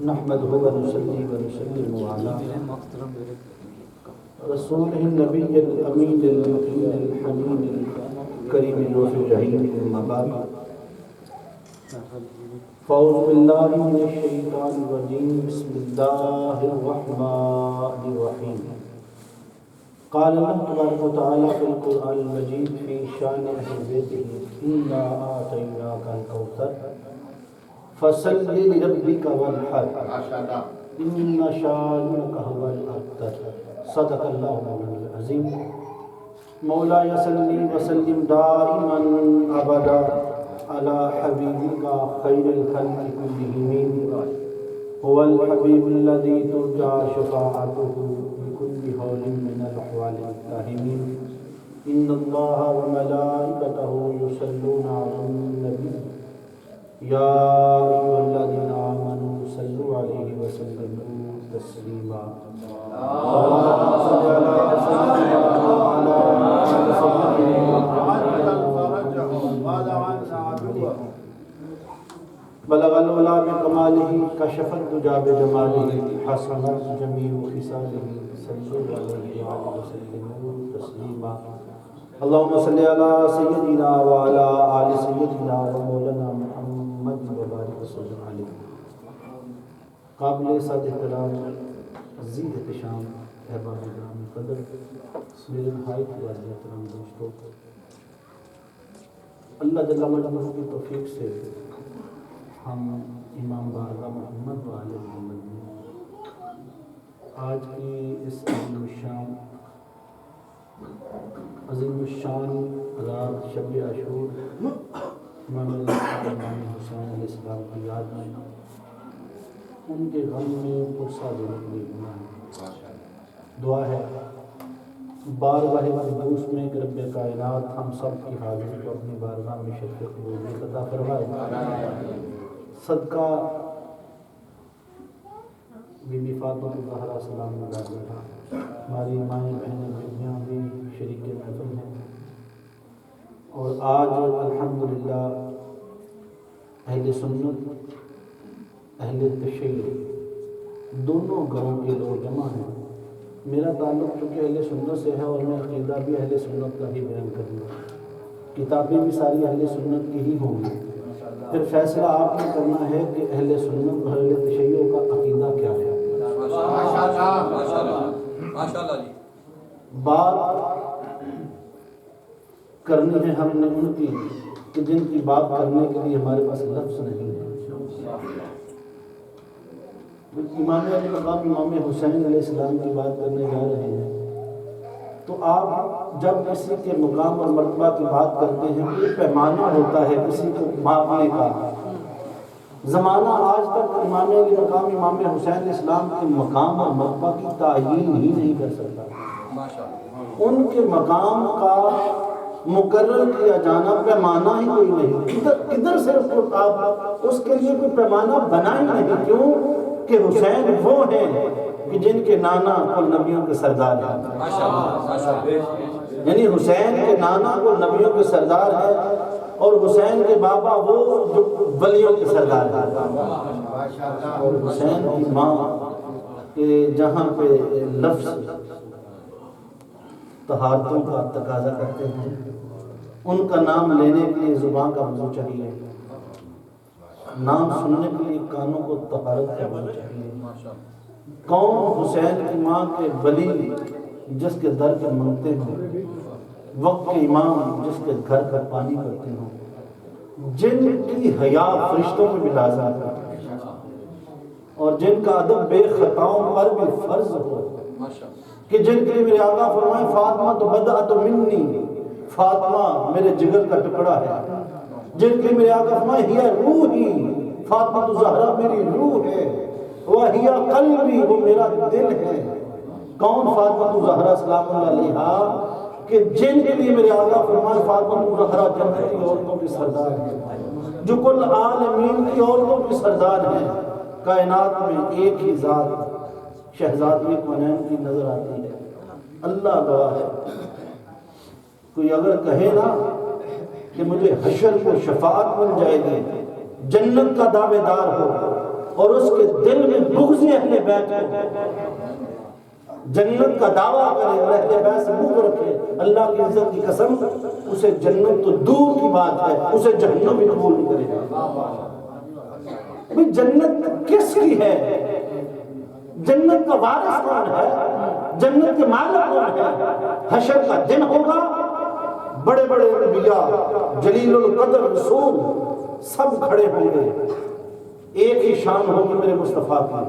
نحمده ونصلي ونسلم على رسوله النبي الأمين المقيم الحنين الكريم الوفي الرحيم أما بعد فأعوذ بالله من الشيطان الرجيم بسم الله الرحمن الرحيم قال الله تبارك وتعالى في القرآن المجيد في شأن أهل بيته إنا أعطيناك الكوثر فصل لربك وانحر إن شانئك هو الأبتر صدق الله العظيم مولاي صل وسلم دائما أبدا على حبيبك خير الخلق كلهم هو الحبيب الذي ترجى شفاعته بكل حول من الأحوال الداهمين إن الله وملائكته يصلون على النبي يا أيها الذين آمنوا صلوا عليه وسلموا تسليما اللهم صل على سيدنا وعلى آل سيدنا بلغ العلا بكماله كشف الدجى بجماله حسنت جميع خصاله صلوا عليه وآله وسلموا تسليما اللهم صل على سيدنا وعلى آل سيدنا ومولانا محمد وبارك وسلم علیہ. قابل صد احترام عزیز احتشام احباب کرام قدر میرے نہایت واجب احترام دوستوں، اللہ جل وعلا کی توفیق سے ہم امام بارگاہ محمد وآل محمد میں آج کی اس عظیم الشان رات شب عاشور امام حسین علیہ السلام کی یاد میں ان کے غم میں پرسہ دینے کے لیے بنا ہے. دعا ہے بارگاہ قدوس میں کہ رب کائنات ہم سب کی حاضری کو اپنی بارگاہ میں شرف قبولیت عطا فرمائے. صدقہ بی بی فاطمہ الزہرا سلام اللہ علیہا ہماری مائیں بہنیں بیٹیاں بھی شریک محفل ہیں، اور آج الحمدللہ اہل سنت اہل تشیع دونوں گھروں کے لوگ جمع ہیں. میرا تعلق چونکہ اہل سنت سے ہے اور میں عقیدہ بھی اہل سنت کا ہی بیان کروں گا، کتابیں بھی ساری اہل سنت کی ہی ہوں گی. پھر فیصلہ آپ نے کرنا ہے کہ اہل سنت اور اہل تشیع کا عقیدہ کیا ہے. بات کرنی ہے ہم نے ان کی کہ جن کی بات کرنے کے لیے ہمارے پاس لفظ نہیں ہے. امام علی مقام امام حسین علیہ السلام کی بات کرنے جا رہے ہیں تو آپ جب کسی کے مقام اور مرتبہ کی بات کرتے ہیں تو ایک پیمانہ ہوتا ہے کسی کو ماپنے کا. زمانہ آج تک امام علی مقام امام حسین علیہ السلام کے مقام اور مرتبہ کی تعیین ہی نہیں کر سکتا. ان کے مقام کا مقرر کیا جانا پیمانہ ہی کوئی نہیں. کدھر سے آپ اس کے لیے کوئی پیمانہ بنا ہی نہیں. کیوں کہ حسین وہ ہیں کہ جن کے نانا اور نبیوں کے سردار ہیں. یعنی حسین کے نانا اور نبیوں کے سردار ہیں اور حسین کے بابا وہ جو ولیوں کے سردار ہیں. اور حسین کی ماں کے جہاں پہ لفظ طہارتوں کا تقاضا کرتے ہیں ان کا نام لینے کے لیے زبان کا وضو چاہیے، نام سننے کے لیے کانوں کو طہارت کرنا چاہیے. کون حسین کی ماں کے ولی جس کے در کے منگتے ہوں، وقت کے امام جس کے گھر گھر پانی کرتے ہوں، جن کی حیا فرشتوں میں بھی لازم ہے اور جن کا ادب بے خطاؤں پر بھی فرض ہو، کہ جن کے لیے میرے آقا فرمائے فاطمہ تو بدعت منی، فاطمہ میرے جگر کا ٹکڑا ہے. جن کے لیے میرے آقا فرمائے ہی روحی، فاطمہ تو زہرا میری روح ہے، وہی قلبی وہ میرا دل ہے. کون فاطمہ تو زہرا سلام اللہ علیہا کہ جن کے لیے میرے آقا فرمائے فاطمہ تو زہرا جنتی عورتوں کی سردار ہے، جو کل عالمین کی عورتوں کی سردار ہیں. کائنات میں ایک ہی ذات شہزادی کونین کی نظر آتی ہے. اللہ گواہ ہے. کوئی اگر کہے نا کہ مجھے حشر کو شفاعت مل جائے گی، جنت کا دعوے دار ہو، اور اس کے دل میں بغض اہل بیت کو جنت کا دعویٰ کرے اور اہل بیت سے بغض رکھے، اللہ کی عزت کی قسم اسے جنت تو دور کی بات ہے، اسے جہنم بھی قبول نہیں کرے گا۔ بھئی جنت کس کی ہے؟ جنت کا وارث کون ہے؟ جنت کے مالک کون ہے؟ حشر کا دن ہوگا، بڑے بڑے انبیاء، جلیل القدر رسول سب کھڑے ہوں گے، ایک ہی شان ہوگی میرے مصطفیٰ کی۔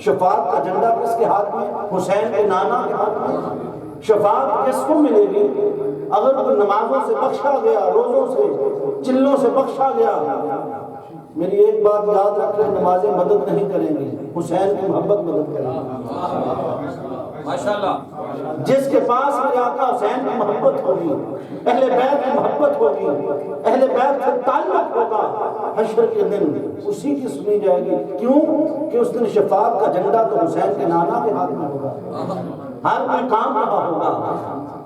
شفاعت کا جھنڈا کس کے ہاتھ میں؟ حسین کے نانا کے ہاتھ میں۔ شفاعت کس کو ملے گی؟ اگر کوئی نمازوں سے بخشا گیا، روزوں سے، چلوں سے بخشا گیا، میری ایک بات یاد رکھ لیں، نمازیں مدد نہیں کریں گی، حسین کی محبت مدد کریں گی۔ ماشاءاللہ، جس کے پاس میرے آقا حسین کی محبت ہوگی، اہل بیت کی محبت ہوگی، اہل بیت سے تعلق ہوگا، حشر کے دن اسی کی سنی جائے گی۔ کیوں کہ اس دن شفاعت کا جھنڈا تو حسین کے نانا کے ہاتھ میں ہوگا، ہر کوئی کام رہا ہوگا۔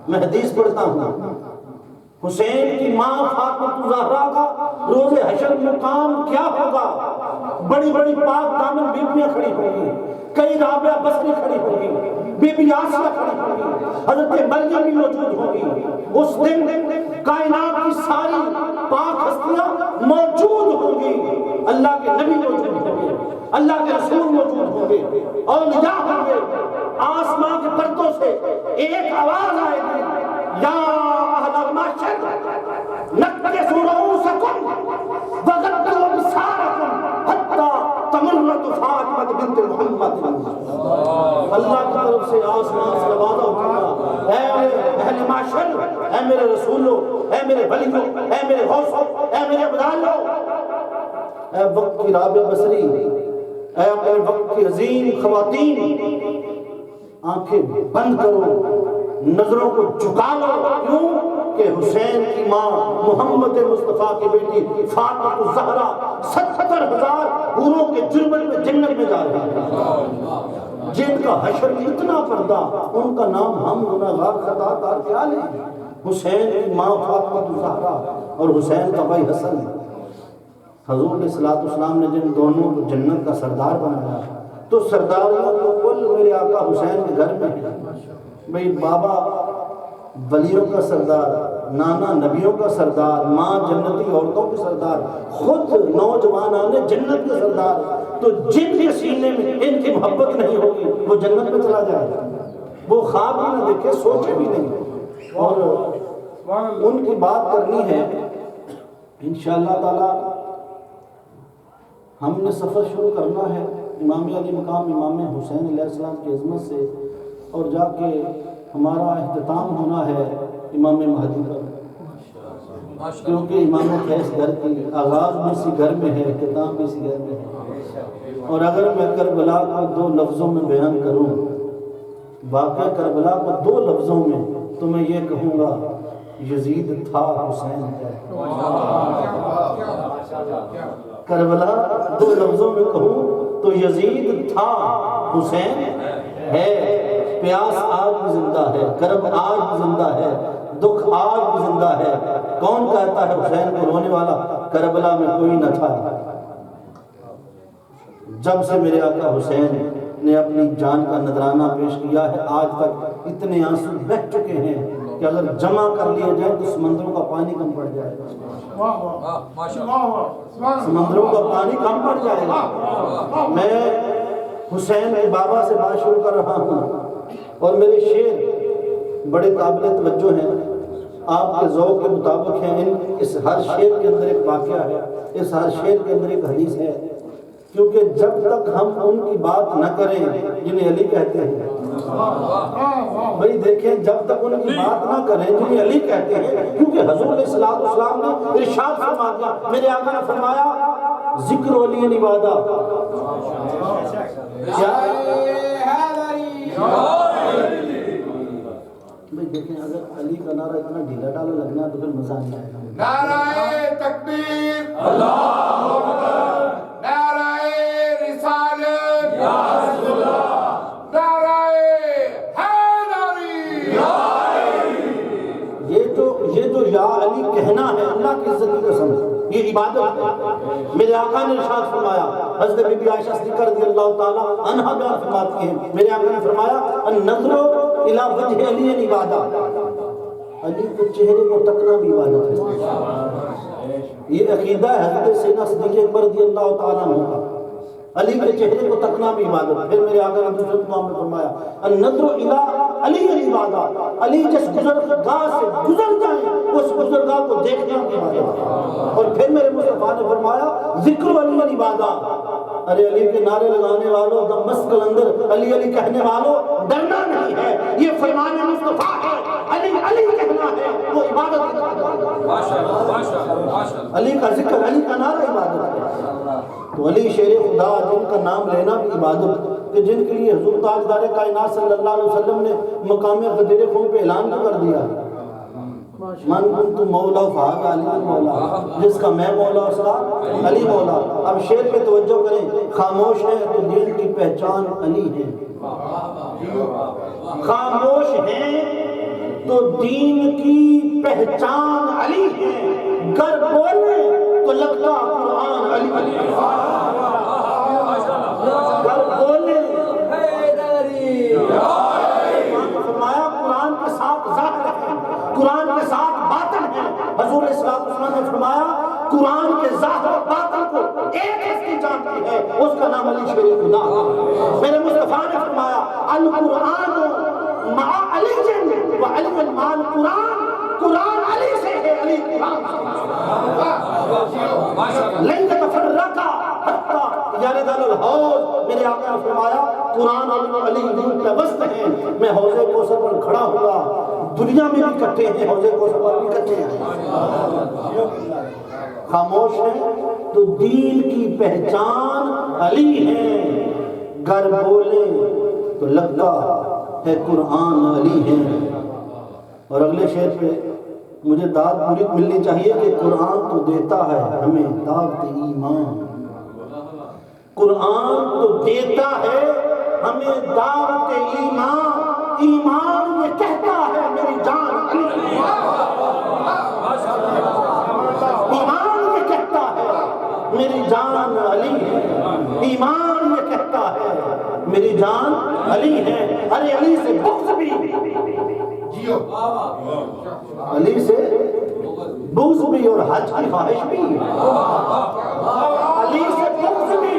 میں حدیث پڑھتا ہوں، حسین کی ماں فاطمہ زہرا کا روز حشر میں کام کیا ہوگا؟ بڑی بڑی پاک دامن بیبیاں کھڑی ہوں گی، کئی رابعہ بصری کھڑی ہوں گی، بی بی آسیہ کھڑی ہوں گی، حضرت مریم بھی موجود ہوگی۔ اس دن کائنات کی ساری پاک ہستیاں موجود ہوں گی، اللہ کے نبی موجود ہوں گے، اللہ کے رسول موجود ہوں گے، اولیاء ہوں گے۔ آسمان کے پردوں سے ایک آواز آئے گی، یا اہل المحشر نکسوا رؤوسکم وغضوا ابصارکم حتی تمرت فاطمہ بنت محمد۔ اللہ کی طرف سے آسمان سے آواز اٹھا، اے اہل محشر، اے میرے رسولوں، اے میرے ولیوں، اے میرے غوثوں، اے میرے ابدالوں، اے وقت کی رابعہ بصری، اے اپنے وقت کی عظیم خواتین، آنکھیں بند کرو، نظروں کو جھکا لو۔ کیوں کہ حسین کی ماں محمد مصطفیٰ کی بیٹی فاطمہ زہرا 70,000 حوروں کے جرمن میں جنت میں جا رہی ہے، جن کا حشر میں اتنا پردہ، ان کا نام ہم گناہگار خطا کار کیا لیں؟ حسین کی ماں فاطمہ زہرا اور حسین کا بھائی حسن۔ حضور علیہ السلام نے جن دونوں کو جنت کا سردار بنایا، تو سرداریوں کو کل میرے آقا حسین کے گھر میں ہے۔ بھئی بابا ولیوں کا سردار، نانا نبیوں کا سردار، ماں جنتی عورتوں کے سردار، خود نوجوانان جنت کے سردار، تو جن کے سینے میں ان کی محبت نہیں ہوگی وہ جنت میں چلا جائے گا، وہ خواب بھی نہ دیکھے، سوچے بھی نہیں۔ اور ان کی بات کرنی ہے انشاءاللہ تعالی۔ ہم نے سفر شروع کرنا ہے امام علی مقام امام حسین علیہ السلام کی عظمت سے، اور جا کے ہمارا اختتام ہونا ہے امام مہدی پر، کیونکہ امام خیس گھر کی آغاز بھی اسی گھر میں ہے، اختتام بھی اسی گھر میں ہے۔ اور اگر میں کربلا کو 2 لفظوں میں بیان کروں، واقعہ کربلا کو 2 لفظوں میں، تو میں یہ کہوں گا یزید تھا، حسین ہے۔ کربلا 2 لفظوں میں کہوں تو یزید تھا، حسین ہے۔ پیاس آج بھی زندہ ہے، کرب آج بھی زندہ ہے، دکھ آج بھی زندہ ہے۔ کون کہتا ہے حسین کو رونے والا؟ کربلا میں کوئی نہ تھا۔ جب سے میرے آقا حسین نے اپنی جان کا نذرانہ پیش کیا ہے، آج تک اتنے آنسو بہہ چکے ہیں کہ اگر جمع کر لیے جائیں تو سمندروں کا پانی کم پڑ جائے گا، سمندروں کا پانی کم پڑ جائے گا۔ میں حسین کے بابا سے بات شروع کر رہا ہوں، اور میرے شعر بڑے قابل توجہ ہیں، آپ کے ذوق کے مطابق ہیں۔ اس ہر شعر کے اندر ایک واقعہ ہے، اس ہر شعر کے اندر ایک حدیث ہے، کیونکہ جب تک ہم ان کی بات نہ کریں جنہیں علی کہتے ہیں، بھئی دیکھیں، جب تک ان کی بات نہ کریں جنہیں علی کہتے ہیں، کیونکہ حضور علیہ السلام نے ارشاد فرما دیا، میرے آقا نے فرمایا ذکر علی عبادہ، بھئی دیکھیں، اگر علی کا نعرہ اتنا ڈھیلا ڈالا لگنا تو پھر مزہ نہیں آئے گا۔ نعرہ تکبیر، اللہ اکبر، نعرہ رسالت، یا رسول اللہ، نعرہ حیدری، یا علی۔ یہ جو یا علی کہنا ہے، اللہ کی عزت کی قسم، یہ عبادت ہے۔ میرے آقا نے ارشاد فرمایا، حضرت بی بی عائشہ صدیقہ رضی اللہ تعالی عنہا بیان فرماتی ہیں، میرے آقا نے فرمایا النظر الی وجہ علی عبادت، علی کے چہرے کو تکنا بھی عبادت ہے۔ یہ عقیدہ ہے حضرت سیدنا صدیق اکبر رضی اللہ تعالیٰ عنہ کا، علی کے چہرے کو تکنا بھی عبادت ہے۔ پھر میرے آقا نے دوسرے مقام میں فرمایا النظر الی علی عبادت، علی جس گزرگاہ سے گزر جائیں اس گزرگاہ کو دیکھنا بھی عبادت ہے۔ اور پھر میرے مصطفیٰ نے فرمایا ذکر علی عبادت، ارے علی کے نعرے لگانے والوں، دمشق کے اندر علی علی کہنے والوں، ڈرنا نہیں ہے، یہ فرمان مصطفیٰ ہے، علی علی کہنا ہے وہ عبادت ہے۔ علی کا ذکر، علی کا نعرہ عبادت ہے۔ تو علی شیر خدا، جن کا نام لینا بھی عبادت، کہ جن کے لیے حضور تاجدار کائنات صلی اللہ علیہ وسلم نے مقام غدیر خون پہ اعلان بھی کر دیا، من کنت مولا فہذا علی مولا، جس کا میں مولا اس کا علی مولا۔ اب شیر پہ توجہ کریں، خاموش ہے تو دین کی پہچان علی ہے، خاموش ہیں تو دین کی پہچان علی ہے، گر بولے تو لگتا قرآن علی، گر بولے فرمایا قرآن کے ساتھ ظاہر ہے، قرآن کے ساتھ باطن ہے۔ حضور صلی اللہ علیہ وسلم نے فرمایا قرآن کے ظاہر و باطن کو ایک ہستی جانتی ہے، اس کا نام علی شیر خدا ہے۔ میرے مصطفیٰ نے فرمایا القرآن مع علی و علی مع القرآن، قرآن علی سے ہے، علی قرآن لن تفرقا حتی یرد الحوض۔ میرے آقا نے فرمایا قرآن اور علی دین کے وسط ہیں، میں حوض کوثر پر کھڑا ہوا، دنیا میں بھی کٹھے ہیں، حوض کوثر پر بھی کٹھے ہیں۔ خاموش ہیں تو دین کی پہچان علی ہے، گر بولے تو لگتا ہے قرآن علی ہے۔ اور اگلے شعر پہ مجھے داد پوری ملنی چاہیے کہ قرآن تو دیتا ہے ہمیں دعوت ایمان، قرآن تو دیتا ہے ہمیں دعوت ایمان، ایمان یہ کہتا ہے میری جان علی، ایمان یہ کہتا ہے میری جان علی ہے، ایمان یہ کہتا ہے میری جان علی ہے۔ ارے علی سے بغض بھی، علی سے بغض بھی اور حج کی خواہش بھی، علی سے بغض بھی،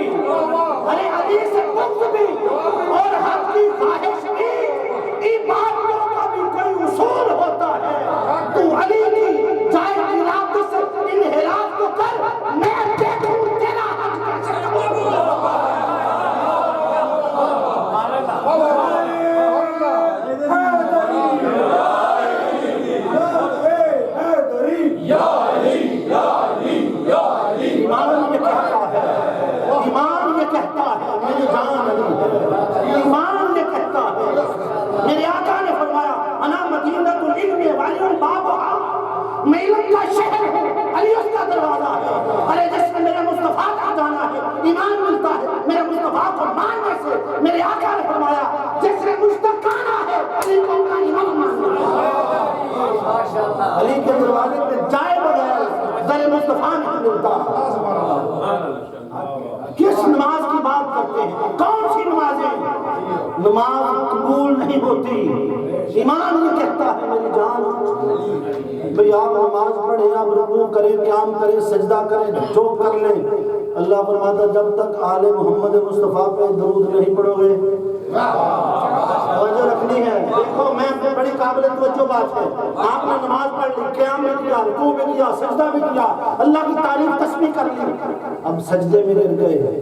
ارے علی سے بغض بھی اور حج کی خواہش بھی، عبادتوں کا بھی کوئی اصول ہوتا ہے۔ تو علی کی جائے علاقے سے انحراف تو کر، میں دیکھوں تیرا حج کیسے ایمان یہ کہتا ہے میری جان علی ہے، ایمان یہ کہتا ہے۔ میرے آقا نے فرمایا انا مدینہ العلم وعلی بابها، میں علم کا شہر ہوں، علی اس کا دروازہ ہے۔ ارے جس میں میرے مصطفیٰ کا جانا ہے ایمان ملتا ہے میرے مصطفیٰ کو ماننے سے۔ میرے آقا نے فرمایا جس میں مشتاقانہ ہے علی کو اپنا ایمان ماننا ہے، علی کے دروازے پہ جائے بغیر در مصطفیٰ نہیں ملتا۔ کس نماز کی بات کرتے ہیں؟ کون سی نمازیں؟ نماز قبول نہیں ہوتی، ایمان یہ کہتا ہے میری جان۔ بھئی آپ نماز پڑھیں، آپ رکوع کریں، قیام کریں، سجدہ کریں، جو کر لیں، اللہ فرماتا جب تک آل محمد مصطفیٰ پہ درود نہیں پڑھو گے۔ توجہ رکھنی ہے، دیکھو میں بڑی قابل توجہ بات ہے، آپ نے نماز پڑھ لی، قیام بھی کیا، رکوع بھی کیا، سجدہ بھی کیا، اللہ کی تعریف تسبیح کر لی، اب سجدے میں گر گئے،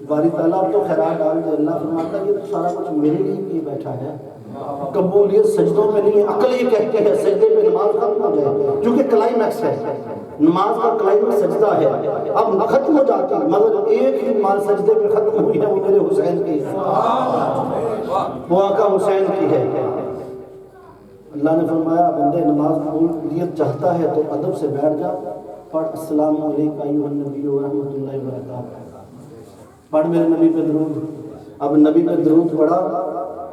باری تعالیٰ اب تو خیرات ڈال دے۔ اللہ فرماتا یہ تو سارا کچھ میرے لیے بھی بیٹھا ہے، قبولیت سجدوں میں نہیں ہے۔ عقل یہ کہتے ہیں سجدے پہ نماز ختم ہو جائے، کیونکہ کلائمیکس ہے، نماز کا کلائمیکس سجدہ ہے، اب ختم ہو جاتی، مگر ایک ہی نماز سجدے پہ ختم ہوئی ہے، وہ میرے حسین کی ہے، وہ آقا حسین کی ہے۔ اللہ نے فرمایا بندے نماز قبولیت چاہتا ہے تو ادب سے بیٹھ جا، پڑھ السلام علیکم ایھا النبی ورحمۃ اللہ وبرکاتہ، پڑھ میرے نبی پہ درود۔ اب نبی پہ درود پڑھا،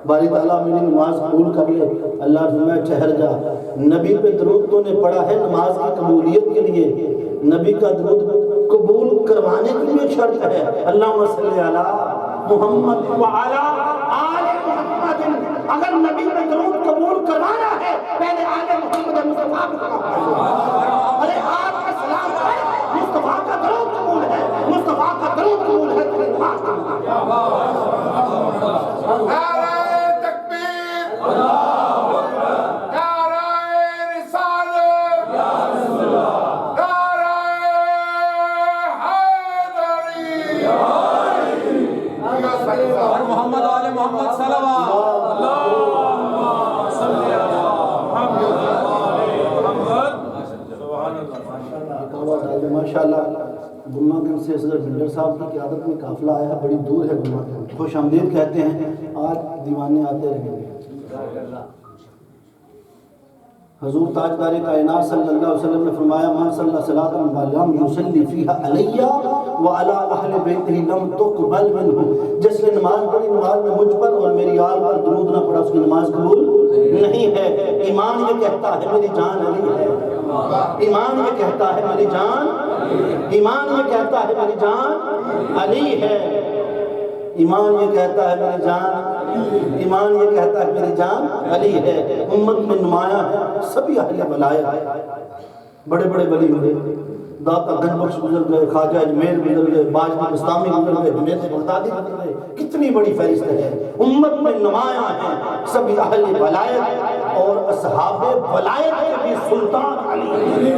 باری تعالیٰ میری نماز قبول کر لے، اللہ فرمایا ٹھہر جا، نبی پہ درود تو نے پڑھا ہے نماز کی قبولیت کے لیے، نبی کا درود قبول کروانے کی بھی ایک شرط ہے، اللہم صلی علی محمد وعلی آل محمد۔ اگر نبی کا درود قبول کروانا ہے پہلے آل محمد مصطفیٰ کو ارے آپ کا سلام ہے، مصطفیٰ کا درود قبول ہے، مصطفیٰ کا درود قبول ہے تو نماز قبول ہے۔ نعرہ تکبیر، نعرہ رسالت، نعرہ حیدری، محمد آل محمد صلوات ماشاءاللہ گمہ گنج سے صدر بلڈر صاحب کی قیادت میں قافلہ آیا ہے، بڑی دور ہے گمہ گنج، خوش آمدید کہتے ہیں، آج دیوانے آتے رہیں گے۔ حضور تاجدار کائنات صلی اللہ علیہ وسلم نے فرمایا من صلی صلاۃ ولم یصلی فیہا علی وعلی اہل بیتہ لم تقبل منہ، جس نے نماز پڑھی نماز میں مجھ پر اور میری آل پر درود نہ پڑھا اس کی نماز قبول نہیں ہے۔ ایمان یہ کہتا ہے میری جان علی ہے، ایمان یہ کہتا ہے میری جان، ایمان یہ کہتا ہے میری جان علی ہے، ایمان یہ کہتا ہے میری جان، ایمان یہ کہتا ہے میری جان علی ہے۔ امت میں نمایاں ہے سبھی اہل ولایت، بڑے بڑے ولی ہوئے، داتا گنج بخش گزر گئے، خواجہ اجمیر گزر گئے، باجوی بستامی گزر گئے، جنید بغدادی گزر گئے، کتنی بڑی فہرست ہے۔ امت میں نمایاں ہیں سبھی اہل ولایت، اور اصحاب ولایت کے بھی سلطان علی ہیں،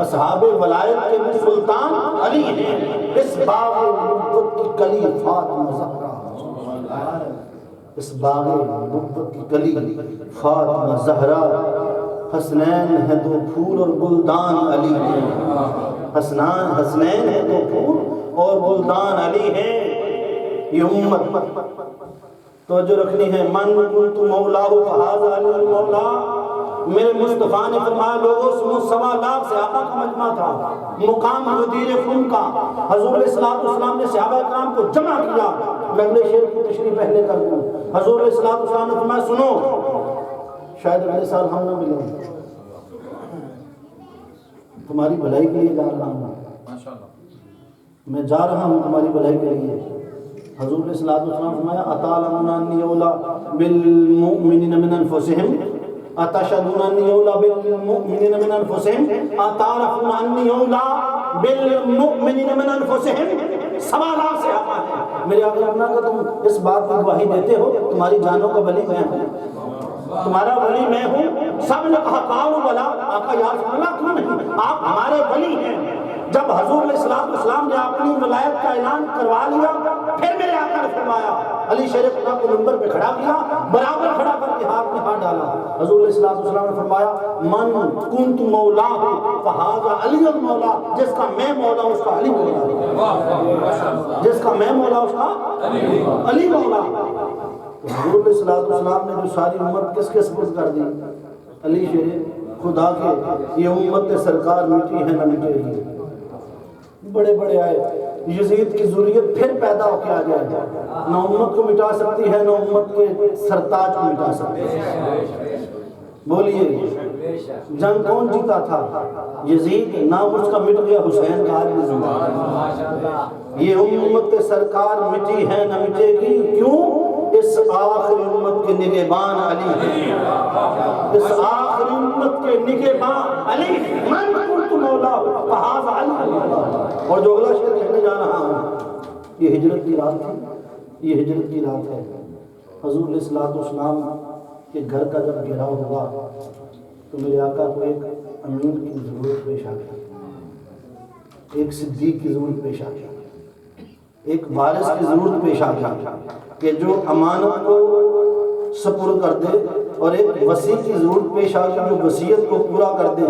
اصحاب ولایت کے بھی سلطان علی ہیں۔ اس باغ نبوت کی کلی فاطمہ زہرا، اس باغ نبوت کی کلی فاطمہ زہرا، حسنین ہے دو پھول اور گلدان علی ہیں، حسنین ہے دو پھول اور گلدان علی ہیں۔ یہ امت توجہ رکھنی ہے، من کنت مولا فہذا علی المولا۔ میرے مصطفیٰ نے فرمایا لوگوں سنو، 1.25 لاکھ صحابہ کا مجمع تھا، مقام غدیر خم کا، حضور علیہ السلام نے صحابہ کرام کو جمع کیا۔ میں اگلے شعر کی تشریح پہلے کر دوں، حضور علیہ السلام نے فرمایا سنو، شاید اگلے سال ہم نہ ملیں، تمہاری بھلائی کے لیے جا رہا ہوں، میں جا رہا ہوں تمہاری بھلائی کے لیے۔ حضور علیہ السلام نے فرمایا اتعلمون انی اولی بالمؤمنین من انفسہم، اتشہدون انی اولی بالمؤمنین من انفسہم، اتعرفون انی اولی بالمؤمنین من انفسہم۔ 1.25 لاکھ صحابہ ہیں، میرے آقا اپنا کہ تم اس بات کی گواہی دیتے ہو تمہاری جانوں کا ولی میں ہوں، تمہارا ولی میں ہوں۔ سب نے کہا قالوا بلی، آقا یا رسول اللہ کیوں نہیں، آپ ہمارے ولی ہیں۔ جب حضور علیہ السلام نے اپنی ولایت کا اعلان کروا لیا، پھر میرے آقا نے فرمایا، علی شیر خدا کو منبر پہ کھڑا کیا، برابر کھڑا کر کے ہاتھ میں ہاتھ ڈالا۔ حضور علیہ السلام نے فرمایا من کنت مولا فہذا علی المولا، جس کا میں مولا اس کا علی مولا، جس کا میں مولا اس کا علی مولا۔ حضور علیہ السلام نے جو ساری امت کس کے سپرد کر دی؟ علی شیر خدا کے۔ یہ امت سرکار مٹی ہے نہ مٹے گی۔ بڑے بڑے آئے، یزید کی ذریت پھر پیدا ہو کے آ جائے، نہ امت کو مٹا سکتی ہے نہ امت کے سرتاج کو مٹا سکتی ہے۔ بولیے جنگ کون جیتا تھا؟ یزید، نام اس کا مٹ گیا، حسین کا آج بھی زندہ ہے۔ یہ امت سرکار مٹی ہے نہ مٹے گی، کیوں؟ اس آخری امت کے نگہبان علی ہیں، اس آخری امت کے نگہبان علی ہیں۔ من کنت مولا فہذا علی المولا۔ اور جو اگلا شعر کہنے جا رہا ہوں، یہ ہجرت کی رات تھی، یہ ہجرت کی رات ہے۔ حضور علیہ السلام کے گھر کا جب گھیراؤ ہوا تو میرے آقا کو ایک امین کی ضرورت پیش آ گئی، ایک صدیق کی ضرورت پیش آ گئی، ایک وارث کی ضرورت پیش آ گئی کہ جو امانت کو سپرد کر دے، اور ایک وصی کی ضرورت پیش آ گئی جو وصیت کو پورا کر دے۔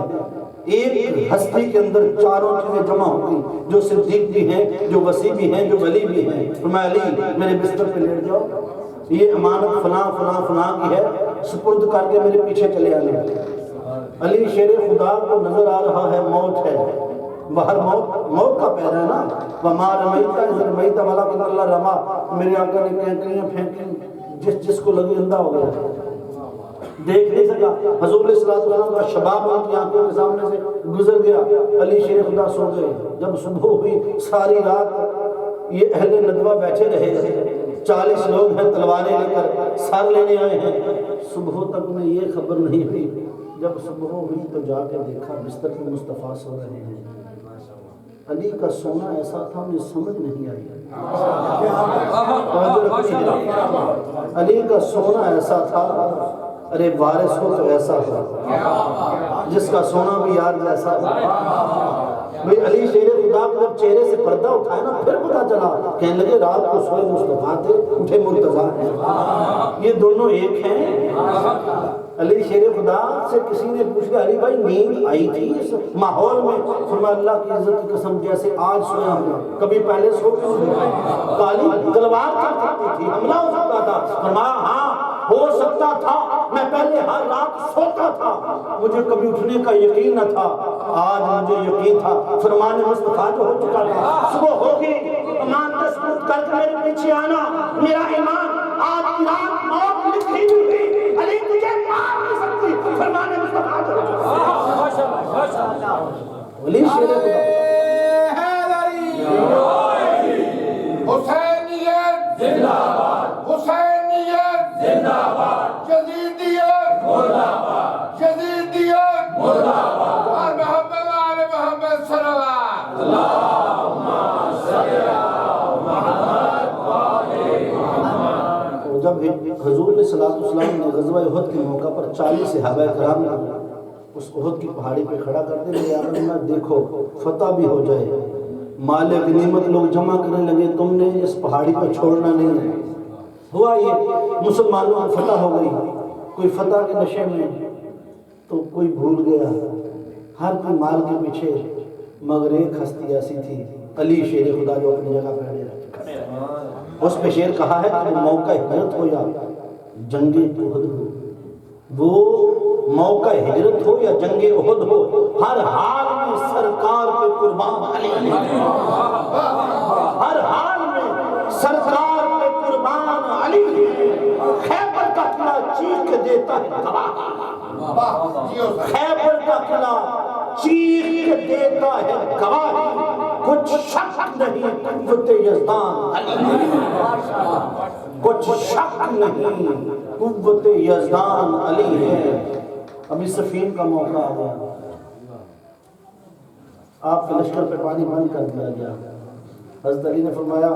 ایک ہستی کے اندر چاروں چیزیں جمع ہو گئی، جو صدیق بھی ہیں، جو وصی بھی ہیں، جو ولی بھی ہیں۔ فرمایا علی میرے بستر پہ لیٹ جاؤ، یہ امانت فلاں فلاں فلاں کی ہے، سپرد کر کے میرے پیچھے چلے آنے۔ علی شیر خدا کو نظر آ رہا ہے موت ہے، باہر موت کا پیدا ہے نا، وما رمیت اذ رمیت ولکن اللہ رما۔ میرے آقا نے کہیں پھینکی، جس کو لگی اندھا ہو گیا، دیکھ نہیں سکا. حضور علیہ السلام کا شباب ان کی آنکھوں کے سامنے سے گزر گیا. علی شیر خدا سو گئے. جب صبح ہوئی ساری رات یہ اہل ندوہ بیٹھے رہے. 40 لوگ ہیں تلواریں لے کر سر لینے آئے ہیں. صبح تک انہیں یہ خبر نہیں ہوئی. جب صبح ہوئی تو جا کے دیکھا بستر پہ مصطفیٰ سو رہے ہیں. علی کا سونا ایسا تھا انہیں سمجھ نہیں آئی. علی کا سونا ایسا تھا. ارے وارث ہو تو ایسا ہو جس کا سونا بھی یار جیسا ہو. بھئی علی شیر خدا کو جب چہرے سے پردہ اٹھائے نا پھر پتا چلا. کہنے لگے رات کو سوئے مصطفیٰ تھے اٹھے مرتضیٰ ہیں. یہ دونوں ایک ہیں. علی شیر خدا سے کسی نے پوچھ لیا علی بھائی نیند آئی تھی اس ماحول میں؟ فرمایا اللہ کی عزت کی قسم جیسے آج سویا ہوں کبھی پہلے سو کیوں. کالی تلوار چل سکتی تھی حملہ ہو سکتا تھا. فرمایا ہاں ہو سکتا تھا. میں پہلے ہر رات سوتا تھا مجھے کبھی اٹھنے کا یقین نہ تھا. آج مجھے یقین تھا. فرمان مصطفیٰ جو ہو چکا تھا صبح ہوگی ایمان تسبیح کر کے میرے پیچھے آنا. میرا ایمان آج کی رات موت لکھی ہوئی. علی تجھے مار نہیں سکتی. فرمان مصطفیٰ جو ہو چکا. علی شیر حسینیت زندہ باد. حسینیت زندہ باد. یزیدیت مردہ باد. یزیدیت مردہ باد. اور محمد آل محمد صلی اللہ. اللہم صلی علی محمد وآل محمد. جب حضور علیہ السلام نے غزوہ احد کے موقع پر 40 صحابہ کرام اس احد کی پہاڑی پہ کھڑا کرتے ہوئے یا رسول اللہ دیکھو فتح بھی ہو جائے مال غنیمت لوگ جمع کرنے لگے تم نے اس پہاڑی کو چھوڑنا نہیں ہے. ہوا یہ مسلمانوں کی فتح ہو گئی. کوئی فتح کے نشے میں تو کوئی بھول گیا. ہر کوئی مال کے پیچھے. مگر ایک ہستی ایسی تھی علی شیر خدا جو اپنی جگہ پہ اس پہ شیر کہا ہے کہ موقع ہجرت ہو یا جنگ احد ہو. وہ موقع ہجرت ہو یا جنگ احد ہو ہر حال میں سرکار پہ قربان علی. ہر حال میں سرکار پہ قربان علی. خیبر کا قلعہ چیخ کے دیتا ہے گواہ. خیبر کا قلعہ چیخ کے دیتا ہے گواہ. کچھ شک نہیں قوت یزدان علی. کچھ شک نہیں قوت یزدان علی ہے. ابھی صفین کا موقع آ گیا. آپ کے لشکر پہ پانی بند کر دیا گیا. حضرت علی نے فرمایا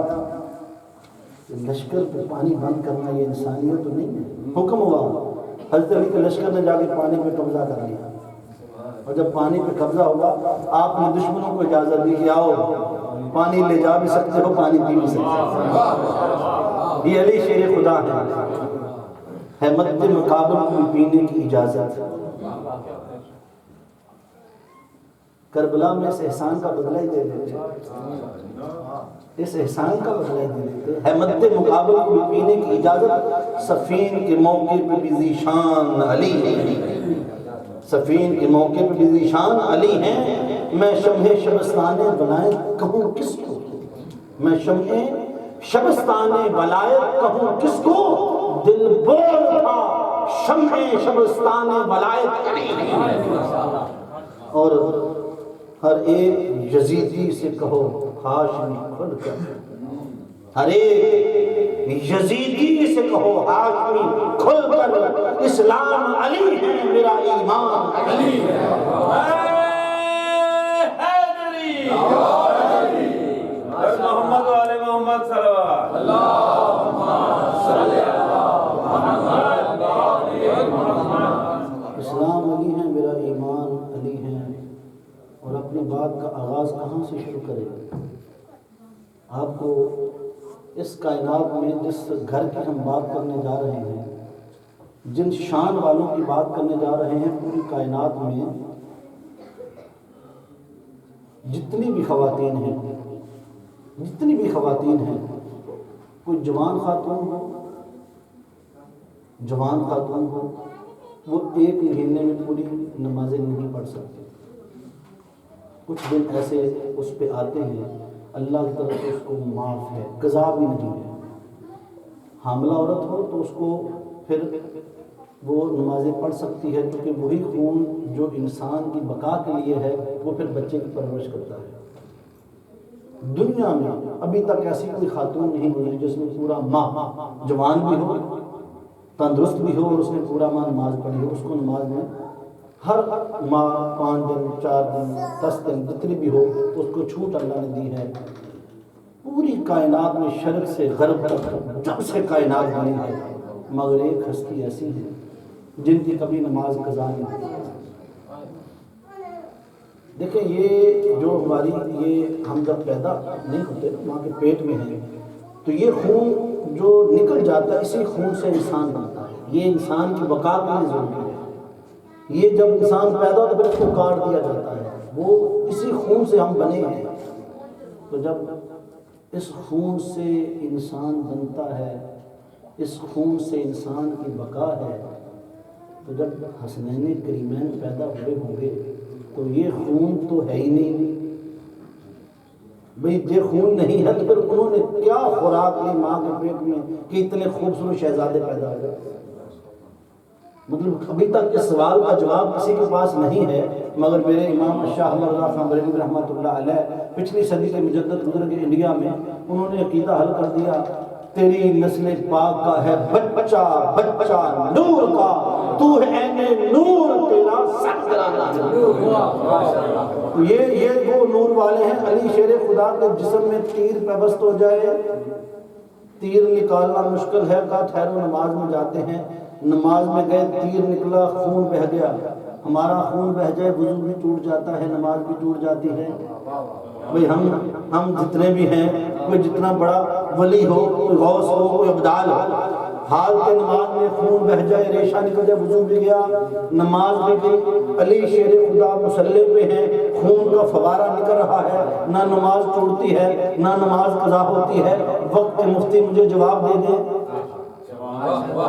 کہ لشکر پہ پانی بند کرنا یہ انسانیت تو نہیں ہے. حکم ہوا. حضرت علی کے لشکر نے جا کے پانی پہ قبضہ کر لیا. اور جب پانی پہ قبضہ ہوگا آپ نے دشمنوں کو اجازت دی کہ آؤ پانی لے جا بھی سکتے ہو پانی پی بھی سکتے ہو. یہ علی شیر خدا ہے مد مقابل کو پینے کی اجازت. کربلا میں اس احسان کا بدلہ ہی دے دیتے. اس احسان کا بدلہ ہی دے دیتے. مد مقابل کو پینے کی اجازت. صفین کے موقع پہ بھی ذیشان علی ہے. صفین کے موقع پہ بھی ذیشان علی ہیں. میں شمع شبستان ولایت کہوں کس کو. میں شمع شبستان ولایت کہوں کس کو. دل بول تھا شمع شبستان ولایت علی ہے. اور ہر ایک یزیدی سے کہو ہاشمی کھل کر. ہر ایک یزیدی سے کہو ہاشمی کھل کر. اسلام علی ہے میرا ایمان علی ہے. محمد والے محمد صلی اللہ اسلام علی ہے میرا ایمان علی ہے. اور اپنی بات کا آغاز کہاں سے شروع کرے. آپ کو اس کائنات میں جس گھر کی ہم بات کرنے جا رہے ہیں جن شان والوں کی بات کرنے جا رہے ہیں پوری کائنات میں جتنی بھی خواتین ہیں کوئی جوان خاتون ہو وہ ایک مہینے میں پوری نمازیں نہیں پڑھ سکتی. کچھ دن ایسے اس پہ آتے ہیں اللہ کی طرف سے اس کو معاف ہے قضا بھی نہیں ہے. حاملہ عورت ہو تو اس کو پھر وہ نمازیں پڑھ سکتی ہے، کیونکہ وہی خون جو انسان کی بقا کے لیے ہے وہ پھر بچے کی پرورش کرتا ہے۔ دنیا میں ابھی تک ایسی کوئی خاتون نہیں گزری جس نے پورا ماہ جوان بھی ہو، تندرست بھی ہو، اور اس نے پورا ماہ نماز پڑھی ہو، اس کو نماز میں ہر ماہ 5 دن 4 دن 10 دن جتنی بھی ہو اس کو چھوٹ اللہ نے دی ہے۔ پوری کائنات میں شرق سے غرب تک جب سے کائنات بنی ہے، مگر ایک ہستی ایسی ہے جن کی کبھی نماز قضا نہیں ہوتی۔ دیکھیں یہ جو ہماری یہ ہم جب پیدا نہیں ہوتے ماں کے پیٹ میں ہیں تو یہ خون جو نکل جاتا ہے اسی خون سے انسان بنتا ہے، یہ انسان کی بقا کے لیے ضروری ہے۔ یہ جب انسان پیدا ہوتا ہے پھر اس کو کاٹ دیا جاتا ہے، وہ اسی خون سے ہم بنے ہیں۔ تو جب اس خون سے انسان بنتا ہے، اس خون سے انسان کی بقا ہے، تو جب حسنین کریمین پیدا ہوئے ہوں گے تو یہ خون تو ہے ہی نہیں بھئی، یہ خون نہیں ہے تو پھر انہوں نے کیا خوراک لی ماں کے پیٹ میں کہ اتنے خوبصورت شہزادے پیدا ہوئے؟ مطلب ابھی تک اس سوال کا جواب کسی کے پاس نہیں ہے، مگر میرے امام شاہ احمد رضا خان بریلوی رحمۃ اللہ علیہ پچھلی صدی کے مجدد گزر کے انڈیا میں انہوں نے عقیدہ حل کر دیا، تیری نسل پاک کا ہے بچہ بچہ نور کا، تو ہے عین نور تیرا سب گرانا ہے۔ یہ وہ نور والے ہیں۔ علی شیر خدا کے جسم میں تیر پیوست ہو جائے، تیر نکالنا مشکل ہے، کہا ٹھہرو نماز میں جاتے ہیں۔ نماز میں گئے، تیر نکلا، خون بہہ گیا۔ ہمارا خون بہہ جائے وضو بھی ٹوٹ جاتا ہے، نماز بھی ٹوٹ جاتی ہے۔ بھئی ہم جتنے بھی ہیں، کوئی جتنا بڑا ولی ہو، کوئی غوث ہو، کوئی ابدال ہو، حال کے نماز میں خون بہہ جائے، ریشہ نکل جائے، وضو بھی گیا، نماز بھی گئی۔ علی شیر خدا مصلی پہ ہیں، خون کا فوارہ نکل رہا ہے، نہ نماز ٹوٹتی ہے نہ نماز قضا ہوتی ہے۔ وقت کے مفتی مجھے جواب دے دیں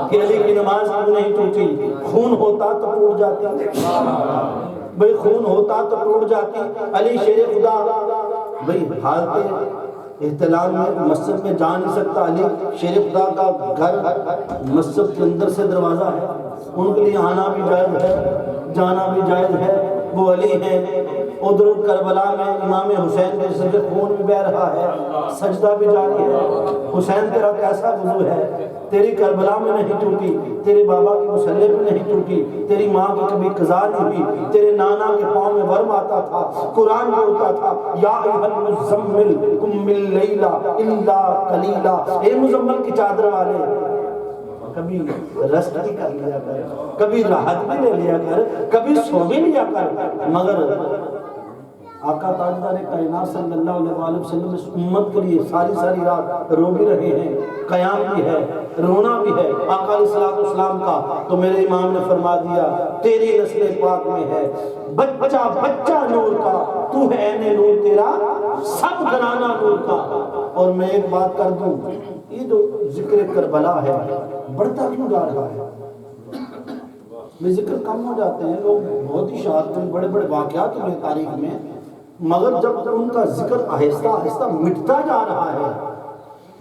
کہ علی کی نماز کیوں نہیں ٹوٹی؟ خون ہوتا تو ٹوٹ جاتی، بھئی خون ہوتا تو ٹوٹ جاتی۔ علی شیر خدا بھئی حالت احتلام میں مسجد میں جا نہیں سکتا، علی شیر خدا کا گھر مسجد کے اندر سے دروازہ ہے، ان کے لیے آنا بھی جائز ہے جانا بھی جائز ہے، وہ علی ہیں۔ ادھر کربلا میں امام حسین کے جسم سے خون بھی بہہ رہا ہے، سجدہ بھی جاری ہے۔ حسین تیرا کیسا وضو ہے؟ تیری کربلا میں نہیں ٹوٹی، تیرے بابا کی مصلی پہ نہیں ٹوٹی، تیری ماں کی کبھی قضا نہیں ہوئی، تیرے نانا کے پاؤں میں ورم آتا تھا، قرآن بولتا تھا یا ایھا المزمل قم اللیل الا قلیلا، اے مزمل کی چادر والے کبھی ریسٹ بھی کر لیا کر، کبھی راحت بھی لے لیا کر، کبھی سو بھی لیا کر۔ مگر آقا تاجدار کائنات صلی اللہ علیہ وسلم اس امت کے لیے ساری رات رو بھی رہے ہیں، قیام بھی ہے، رونا بھی ہے آقا علیہ السلام کا۔ تو میرے امام نے فرما دیا تیری نسل پاک میں ہے بچہ بچہ نور کا، تو ہے عین نور تیرا سب گھرانہ نور کا۔ اور میں ایک بات کر دوں، یہ جو ذکر کربلا ہے بڑھتا کیوں جا رہا ہے؟ میں ذکر کم ہو جاتے ہیں لوگ، بہت ہی شہادتیں بڑے بڑے واقعات ہوئے تاریخ میں، مگر جب ان کا ذکر آہستہ آہستہ مٹتا جا رہا ہے،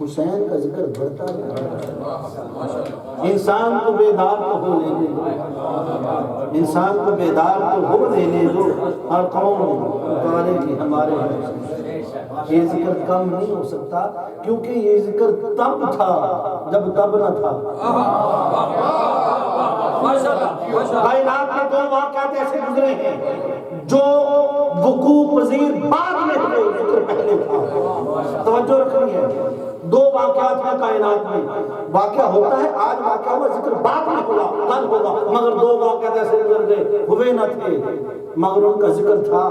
حسین کا ذکر بڑھتا جا رہا ہے۔ انسان کو بیدار تو ہو لینے دو، انسان کو بیدار تو ہو لینے دو، ہر قوم پکارے گی ہمارے حسین۔ یہ ذکر کم نہیں ہو سکتا، کیونکہ یہ ذکر تب تھا جب تب نہ تھا۔ کائنات میں دو واقعات ایسے گزرے ہیں جو وقوع پذیر بعد میں ہوئے، ذکر پہلے تھا۔ توجہ رکھنی ہے، دو واقعات ہیں کائنات میں، واقعہ ہوتا ہے آج واقعہ ہوا، ذکر بعد میں ہوا کل ہوگا، مگر دو واقعات ایسے گزر گئے، ہوئے نہ تھے مگر ان کا ذکر تھا،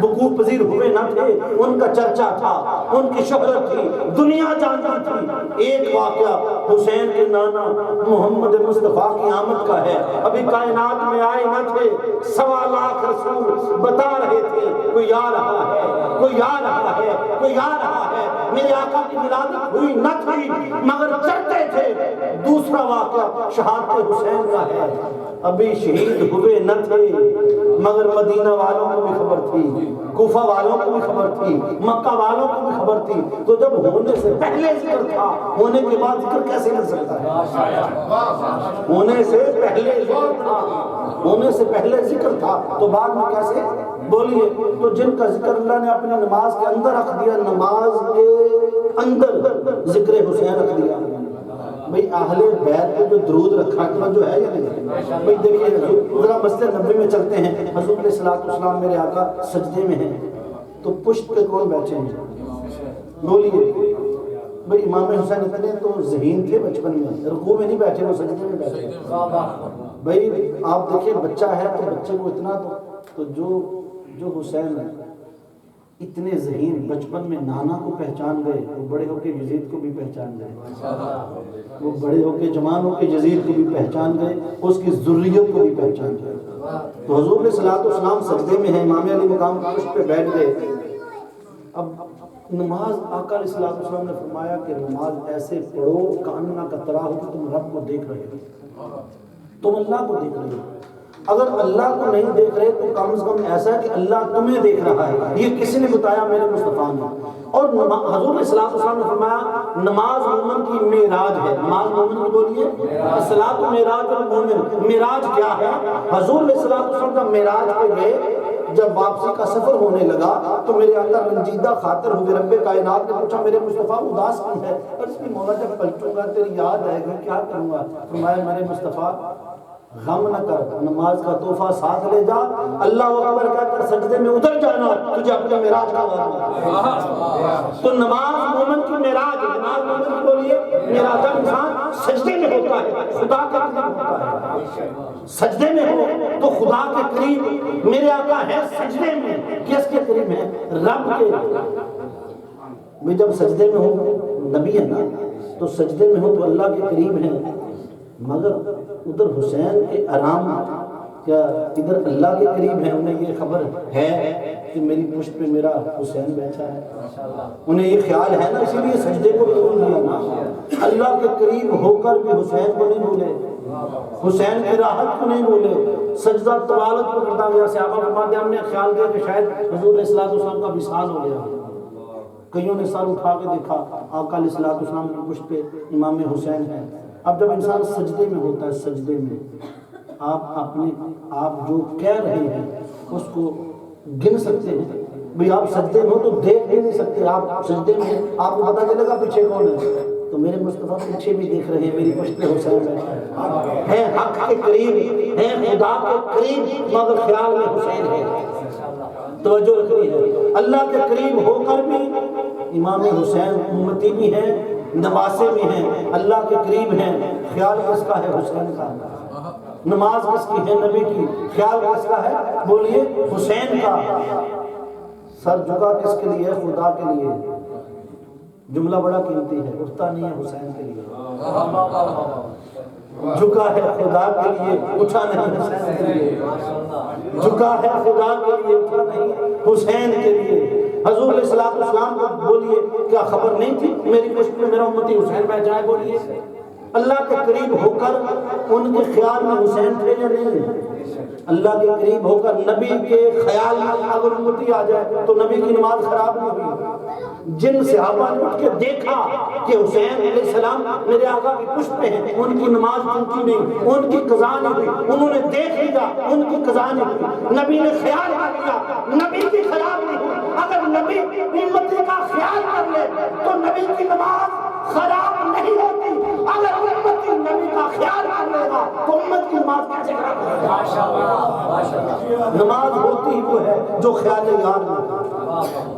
وقوع پذیر ہوئے نہ تھے، ان کا چرچا تھا، ان کی شہرت تھی، دنیا جانتی تھی۔ ایک واقعہ حسین کے نانا محمد مصطفیٰ کی آمد کا ہے، ابھی کائنات میں آئے نہ تھے، 1.25 لاکھ رسول بتا رہے تھے کوئی آ رہا ہے، کوئی آ رہا ہے، کوئی آ رہا ہے۔ میرے آقا کی ولادت ہوئی نہ تھی مگر چڑھتے تھے۔ دوسرا واقعہ شہادت حسین کا ہے، ابھی شہید ہوئے نہ تھے مگر مدینہ والوں کو بھی خبر تھی، کوفہ والوں کو بھی خبر تھی، مکہ والوں کو بھی خبر تھی. تو جب ہونے سے پہلے ذکر تھا، ہونے کے بعد ذکر کیسے کر سکتا ہے؟ ہونے سے پہلے ذکر تھا، ہونے سے پہلے ذکر تھا تو بعد میں کیسے؟ بولیے. تو جن کا ذکر اللہ نے اپنی نماز کے اندر رکھ دیا، نماز کے اندر ذکر حسین رکھ دیا. بھئی اہل بیت پہ جو درود رکھا جو ہے یا نہیں؟ بھئی دیکھیے ذرا مسجد نبوی میں چلتے ہیں. حضور علیہ السلام میرے آقا سجدے میں ہیں تو پشت پہ کون بیٹھے ہیں؟ بولیے. بھئی امام حسین اتنے تو ذہین تھے بچپن میں، رکوع میں نہیں بیٹھے، وہ سجدے میں بیٹھے. بھئی آپ دیکھیں بچہ ہے تو بچے کو اتنا تو جو حسین ہے اتنے ذہین، بچپن میں نانا کو پہچان گئے، وہ بڑے ہو کے یزید کو بھی پہچان گئے، وہ بڑے ہو کے جوان ہو کے یزید کو بھی پہچان گئے، اس کی ذریت کو بھی پہچان گئے. تو حضور علیہ السلام سجدے میں ہیں، امام علی مقام پشت پہ بیٹھ گئے. اب نماز آقا علیہ السلام نے فرمایا کہ نماز ایسے پڑھو کاننا کا طرح ہو کہ تم رب کو دیکھ رہے ہو، تم اللہ کو دیکھ رہے ہو. اگر اللہ کو نہیں دیکھ رہے تو کم از کم ایسا ہے کہ اللہ تمہیں دیکھ رہا ہے. یہ کسی نے بتایا؟ میرے مصطفیٰ نے. اور حضور علیہ السلام نے فرمایا نماز مومن کی معراج ہے. نماز مومن کی بولیے الصلاۃ معراج المومن. معراج کیا ہے؟ حضور علیہ السلام کا معراج پہ گئے، جب واپسی کا سفر ہونے لگا تو میرے آقا رنجیدہ خاطر ہوئے، رب کائنات نے پوچھا میرے مصطفیٰ اداس کیوں ہے؟ عرض کی مولا جب پلٹوں گا تیری یاد آئے گا کیا کروں گا. فرمایا میرے مصطفیٰ غم نہ کر، نماز کا تحفہ ساتھ لے جا، اللہ اکبر کہہ کر سجدے میں اتر جانا، تجھے اپنے معراج کا وعدہ. تو نماز مومن کی معراج، نماز مومن کی بولیے معراج. انسان سجدے میں ہوتا ہے خدا کے قریب ہوتا ہے. سجدے میں ہو تو خدا کے قریب. میرے آقا ہے سجدے میں، کس کے قریب ہے؟ رب کے. میں جب سجدے میں ہوں، نبی ہے نا تو سجدے میں ہوں تو اللہ کے قریب ہیں، مگر ادھر حسین کے آرام کیا ادھر اللہ کے قریب ہیں. انہیں یہ خبر ہے کہ میری پشت پہ میرا حسین بیٹھا ہے، انہیں یہ خیال ہے نا، اسی لیے سجدے کو بھول لیا نا. اللہ کے قریب ہو کر بھی حسین کو نہیں بھولے، حسین کی راحت کو نہیں بھولے. سجدہ طوالت پر کرتا گیا. صحابہ فرماتے ہیں ہم نے خیال کیا کہ شاید حضور علیہ السلام کا وصال ہو گیا. کئیوں نے سر اٹھا کے دیکھا، آقا علیہ السلام کی پشت پہ امام حسین ہے. اب جب انسان سجدے میں ہوتا ہے، سجدے میں آپ جو کہہ رہے ہیں اس کو گن سکتے ہیں. بھئی آپ سجدے میں ہو تو دیکھ بھی نہیں سکتے. آپ سجدے میں آپ کو پتہ چلے گا پیچھے کون ہے. تو میرے مصطفیٰ پیچھے بھی دیکھ رہے ہیں، میری پشت پہ حسین بیٹھا ہے. حق کے قریب ہیں، خدا کے قریب، مگر خیال میں حسین ہے. توجہ رکھنی ہے. اللہ کے قریب ہو کر بھی امام حسین امتی بھی ہیں، نواسے بھی ہیں، اللہ کے قریب ہیں. خیال کس کا ہے؟ حسین کا. نماز کس کی ہے؟ نبی کی. خیال کس کا ہے؟ بولیے حسین کا. سر جھکا کس کے لیے؟ خدا کے لیے. جملہ بڑا قیمتی ہے، اٹھتا نہیں ہے حسین کے لیے. جھکا ہے خدا کے لیے، اٹھا نہیں حسین کے لیے. جھکا ہے خدا کے لیے، اٹھا نہیں حسین کے لیے. حضور علیہ السلام کو بولیے کیا خبر نہیں تھی میری پشت میں میرا امتی حسین بیٹھا ہے؟ بولیے اللہ کے قریب ہو کر ان کے خیال میں حسین تھے یا نہیں؟ اللہ کے قریب ہو کر نبی کے خیال میں اگر امتی آ جائے تو نبی کی نماز خراب نہیں ہوئی. جن صحابہ نے اٹھ کے دیکھا کہ حسین علیہ السلام میرے آقا کی پشت پہ ہیں، ان کی نماز ٹوٹی نہیں، ان کی قضا نہیں ہوئی. انہوں نے دیکھ لیا، ان کی قضا نہیں ہوئی. نبی نے خیال کر لیا، نبی کی خراب نہیں ہوئی. اگر نبی امتی کا خیال کر لے تو نبی کی نماز خراب نہیں ہوتی. اگر امتی نبی کا خیال کر لے گا تو امت کی نماز کیسے خراب ہوگی؟ نماز ہوتی ہی وہ ہے جو خیال یار میں،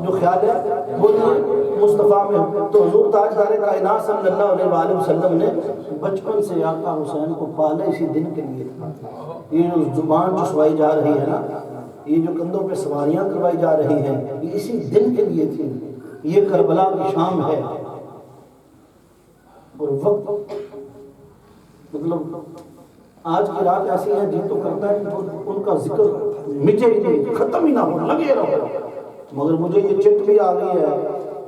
جو خیال ہے بولیے مصطفیٰ میں. تو حضور تاجدار کائنات صلی اللہ علیہ وآلہ وسلم نے بچپن سے آقا حسین کو پالا اسی دن کے لیے تھا. یہ جو زبان چسوائی جا رہی ہے نا، یہ جو کندھوں پہ سواریاں کروائی جا رہی ہیں، یہ اسی دن کے لیے تھی. یہ کربلا کی شام ہے اور وقت مطلب آج کی رات ایسی ہے جن تو کرتا ہے کہ ان کا ذکر مٹے ہی نہیں، ختم ہی نہ ہو، لگے رہو. مگر مجھے یہ چٹ بھی آ گئی ہے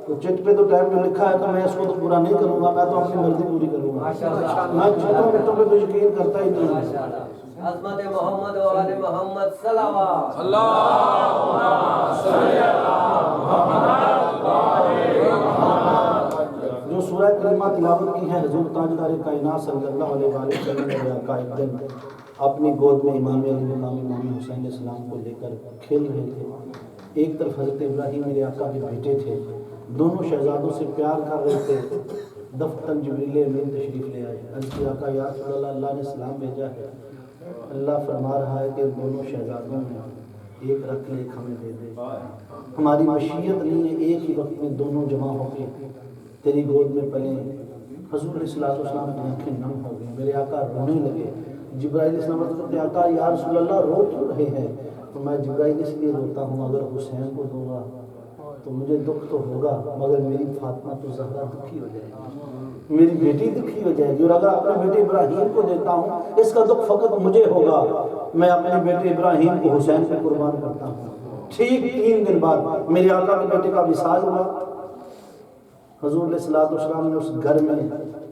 تو چٹ پہ تو ٹائم میں لکھا ہے تو میں اس کو تو پورا نہیں کروں گا، میں تو اپنی مرضی پوری کروں گا. میں چھوٹوں مٹوں پہ تو یقین کرتا ہی نہیں. عظمت محمد و آل محمد صلوات جو سورہ کریمہ تلاوت کی ہے حضور تاجدار کائنات صلی اللہ علیہ وآلہ وسلم نے کا ایک دن اپنی گود میں امام علی مقام امام حسین علیہ السلام کو لے کر کھیل رہے تھے. ایک طرف حضرت ابراہیم میرے آقا کے بیٹے تھے, دونوں شہزادوں سے پیار کر رہے تھے. دفتن جبریل امین تشریف لے آئے. عرض کیا آقا یا رسول اللہ, اللہ نے سلام بھیجا ہے. اللہ فرما رہا ہے کہ دونوں شہزادوں میں ایک رکھ لے, ایک ہمیں دے دے. ہماری مشیت نہیں ہے ایک ہی وقت میں دونوں جمع ہو کے تیری گود میں پلیں. حضور علیہ السلام کی آنکھیں نم ہو گئی. میرے آقا رونے لگے. جبرائیل علیہ السلام نے آقا یا رسول اللہ رو کیوں رہے ہیں؟ تو میں جبرائیل اس لیے روتا ہوں, اگر حسین کو دوں گا تو مجھے دکھ تو ہوگا, مگر میری فاطمہ تو زہرا دکھی ہو جائے گی, میری بیٹی دکھی ہو جائے گی. اور اگر اپنے بیٹے ابراہیم کو دیتا ہوں اس کا دکھ فقط مجھے ہوگا. میں اپنے بیٹے ابراہیم کو حسین پہ قربان کرتا ہوں. ٹھیک 3 دن بعد میرے آقا کے بیٹے کا وصال ہوا. حضور علیہ السلام نے اس گھر میں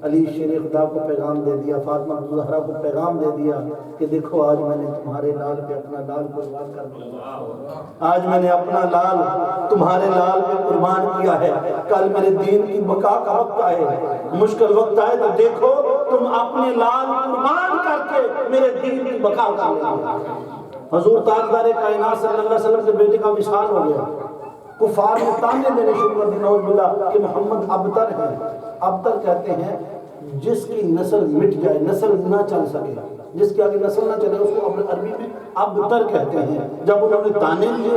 علی شیر خدا کو پیغام دے دیا, فاطمہ زہرا کو پیغام دے دیا کہ دیکھو آج میں نے تمہارے لال پہ اپنا لال قربان کر دیا. آج میں نے اپنا لال تمہارے لال پہ قربان کیا ہے. کل میرے دین کی بقا کا وقت آئے, مشکل وقت آئے تو دیکھو تم اپنے لال قربان کر کے میرے دین کی بقا کر لیں. حضور تاجدار کائنات صلی اللہ علیہ وسلم کے بیٹے کا وصال ہو گیا. کفار نے تانے دینے شروع کر دی نعوذ باللہ کہ محمد ابتر ہے. ابتر کہتے ہیں جس کی نسل مٹ جائے, نسل نہ چل سکے, جس کی آگے نسل نہ چلے اس کو عربی میں ابتر کہتے ہیں. جب انہوں نے تانے دیے